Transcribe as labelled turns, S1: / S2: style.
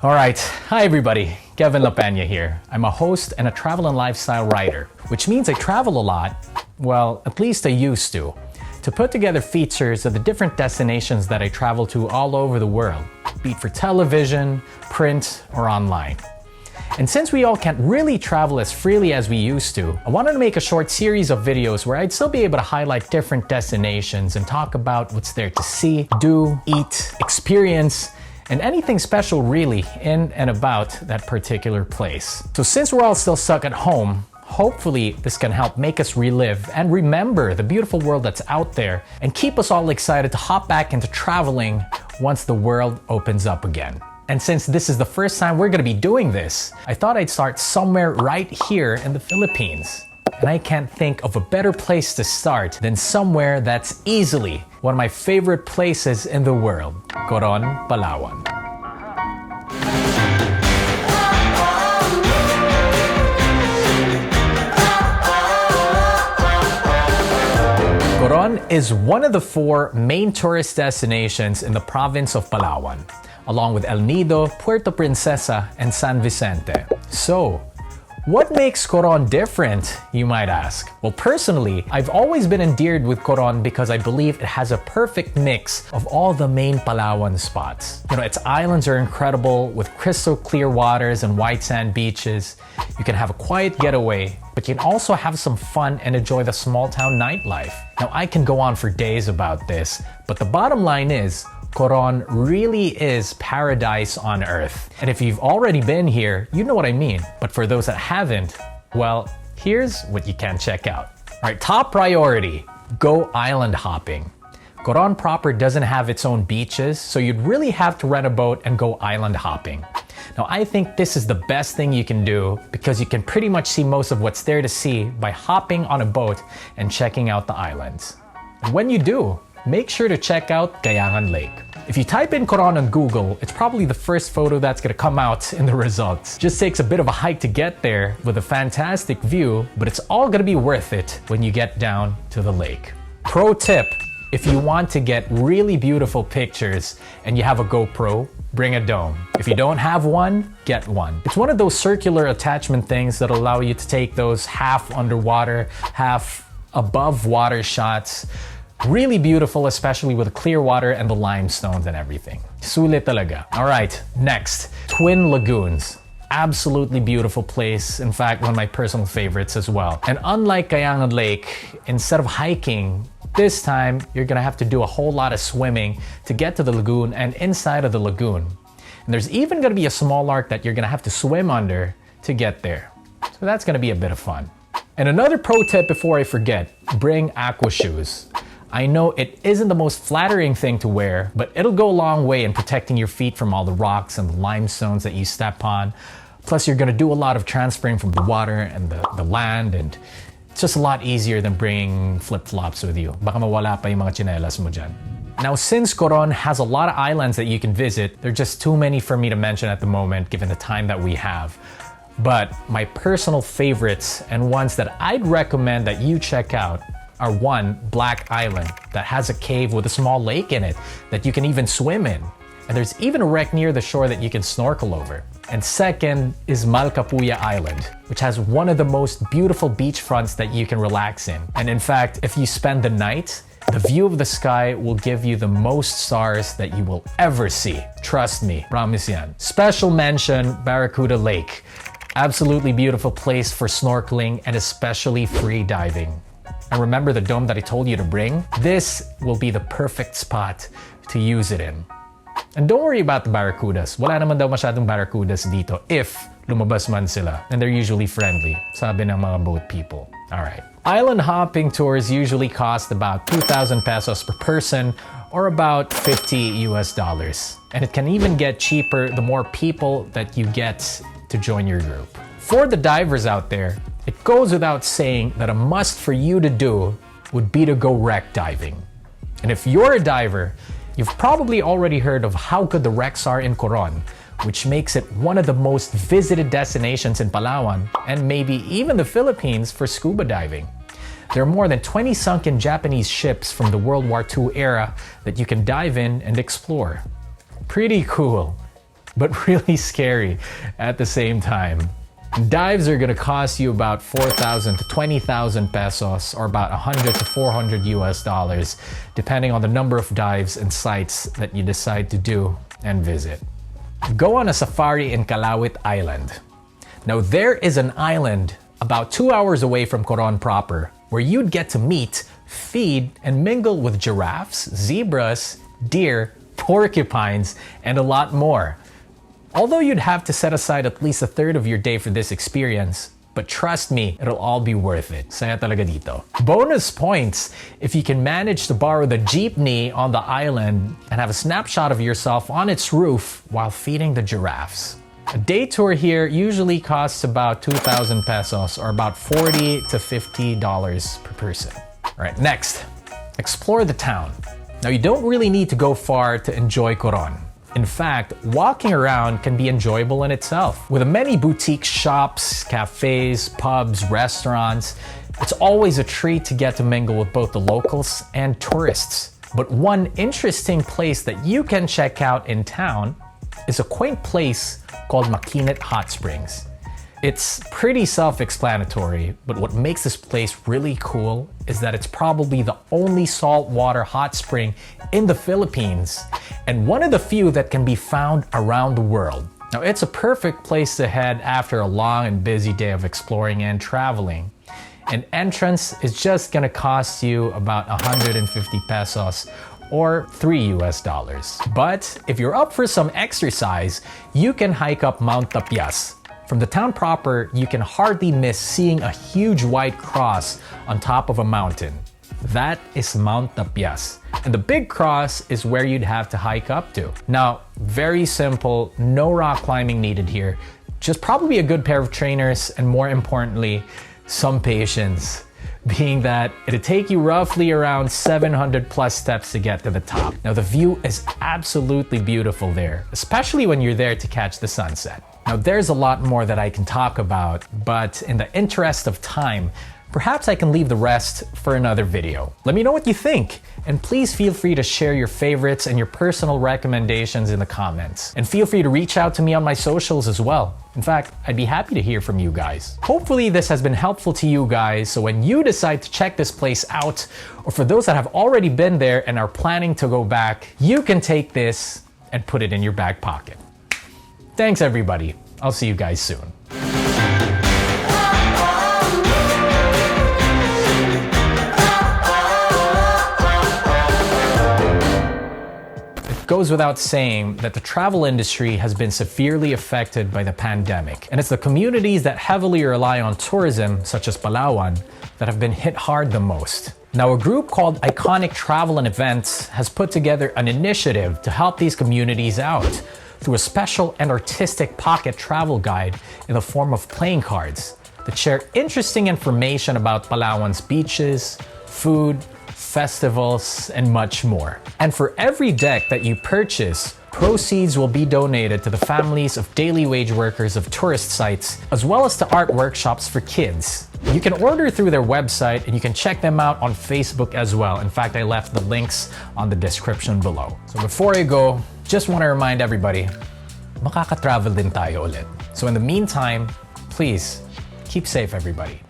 S1: Alright, hi everybody, Kevin Lapena here. I'm a host and a travel and lifestyle writer, which means I travel a lot, well, at least I used to put together features of the different destinations that I travel to all over the world, be it for television, print, or online. And since we all can't really travel as freely as we used to, I wanted to make a short series of videos where I'd still be able to highlight different destinations and talk about what's there to see, do, eat, experience, and anything special really in and about that particular place. So since we're all still stuck at home, hopefully this can help make us relive and remember the beautiful world that's out there and keep us all excited to hop back into traveling once the world opens up again. And since this is the first time we're gonna be doing this, I thought I'd start somewhere right here in the Philippines. And I can't think of a better place to start than somewhere that's easily one of my favorite places in the world, Coron, Palawan. Coron is one of the four main tourist destinations in the province of Palawan, along with El Nido, Puerto Princesa, and San Vicente. So, what makes Coron different, you might ask? Well, personally, I've always been endeared with Coron because I believe it has a perfect mix of all the main Palawan spots. You know, its islands are incredible with crystal clear waters and white sand beaches. You can have a quiet getaway, but you can also have some fun and enjoy the small town nightlife. Now, I can go on for days about this, but the bottom line is, Coron really is paradise on earth. And if you've already been here, you know what I mean. But for those that haven't, well, here's what you can check out. All right, top priority, go island hopping. Coron proper doesn't have its own beaches, so you'd really have to rent a boat and go island hopping. Now, I think this is the best thing you can do because you can pretty much see most of what's there to see by hopping on a boat and checking out the islands. And when you do, make sure to check out Kayangan Lake. If you type in Coron on Google, it's probably the first photo that's gonna come out in the results. Just takes a bit of a hike to get there with a fantastic view, but it's all gonna be worth it when you get down to the lake. Pro tip, if you want to get really beautiful pictures and you have a GoPro, bring a dome. If you don't have one, get one. It's one of those circular attachment things that allow you to take those half underwater, half above water shots. Really beautiful, especially with the clear water and the limestones and everything. Sulit talaga. All right, next, Twin Lagoons. Absolutely beautiful place. In fact, one of my personal favorites as well. And unlike Kayangan Lake, instead of hiking, this time you're gonna have to do a whole lot of swimming to get to the lagoon and inside of the lagoon. And there's even gonna be a small arc that you're gonna have to swim under to get there. So that's gonna be a bit of fun. And another pro tip before I forget, bring aqua shoes. I know it isn't the most flattering thing to wear, but it'll go a long way in protecting your feet from all the rocks and the limestones that you step on. Plus, you're gonna do a lot of transferring from the water and the land, and it's just a lot easier than bringing flip-flops with you. Baka mawala pa yung mga tsinelas mo dyan. Now, since Coron has a lot of islands that you can visit, there are just too many for me to mention at the moment, given the time that we have. But my personal favorites and ones that I'd recommend that you check out are one, Black Island, that has a cave with a small lake in it that you can even swim in. And there's even a wreck near the shore that you can snorkel over. And second is Malcapuya Island, which has one of the most beautiful beachfronts that you can relax in. And in fact, if you spend the night, the view of the sky will give you the most stars that you will ever see. Trust me, promise yan. Special mention, Barracuda Lake. Absolutely beautiful place for snorkeling and especially free diving. And remember the dome that I told you to bring? This will be the perfect spot to use it in. And don't worry about the barracudas. Wala naman daw masyadong barracudas dito if lumabas man sila. And they're usually friendly, sabi ng mga boat people. Alright. Island hopping tours usually cost about 2,000 pesos per person or about $50 US. And it can even get cheaper the more people that you get to join your group. For the divers out there, it goes without saying that a must for you to do would be to go wreck diving. And if you're a diver, you've probably already heard of how good the wrecks are in Coron, which makes it one of the most visited destinations in Palawan and maybe even the Philippines for scuba diving. There are more than 20 sunken Japanese ships from the World War II era that you can dive in and explore. Pretty cool. but really scary at the same time. Dives are gonna cost you about 4,000 to 20,000 pesos, or about 100 to 400 US dollars, depending on the number of dives and sites that you decide to do and visit. Go on a safari in Calawit Island. Now there is an island about 2 hours away from Coron proper, where you'd get to meet, feed, and mingle with giraffes, zebras, deer, porcupines, and a lot more. Although you'd have to set aside at least a third of your day for this experience, but trust me, it'll all be worth it. Saya talaga dito. Bonus points if you can manage to borrow the jeepney on the island and have a snapshot of yourself on its roof while feeding the giraffes. A day tour here usually costs about 2,000 pesos, or about $40 to $50 per person. All right, next, explore the town. Now you don't really need to go far to enjoy Coron. In fact, walking around can be enjoyable in itself. With the many boutique shops, cafes, pubs, restaurants, it's always a treat to get to mingle with both the locals and tourists. But one interesting place that you can check out in town is a quaint place called Makinit Hot Springs. It's pretty self-explanatory, but what makes this place really cool is that it's probably the only saltwater hot spring in the Philippines, and one of the few that can be found around the world. Now, it's a perfect place to head after a long and busy day of exploring and traveling. An entrance is just gonna cost you about 150 pesos, or $3 US dollars. But if you're up for some exercise, you can hike up Mount Tapias. From the town proper, you can hardly miss seeing a huge white cross on top of a mountain. That is Mount Tapias. And the big cross is where you'd have to hike up to. Now, very simple, no rock climbing needed here. Just probably a good pair of trainers, and more importantly, some patience. Being that it'd take you roughly around 700 plus steps to get to the top. Now the view is absolutely beautiful there, especially when you're there to catch the sunset. Now there's a lot more that I can talk about, but in the interest of time, perhaps I can leave the rest for another video. Let me know what you think, and please feel free to share your favorites and your personal recommendations in the comments. And feel free to reach out to me on my socials as well. In fact, I'd be happy to hear from you guys. Hopefully this has been helpful to you guys, so when you decide to check this place out, or for those that have already been there and are planning to go back, you can take this and put it in your back pocket. Thanks everybody. I'll see you guys soon. It goes without saying that the travel industry has been severely affected by the pandemic, and it's the communities that heavily rely on tourism, such as Palawan, that have been hit hard the most. Now, a group called Iconic Travel and Events has put together an initiative to help these communities out through a special and artistic pocket travel guide in the form of playing cards that share interesting information about Palawan's beaches, food, festivals, and much more. And for every deck that you purchase, proceeds will be donated to the families of daily wage workers of tourist sites, as well as to art workshops for kids. You can order through their website, and you can check them out on Facebook as well. In fact, I left the links on the description below. So before I go, just want to remind everybody, makaka-travel din tayo ulit. So in the meantime, please, keep safe everybody.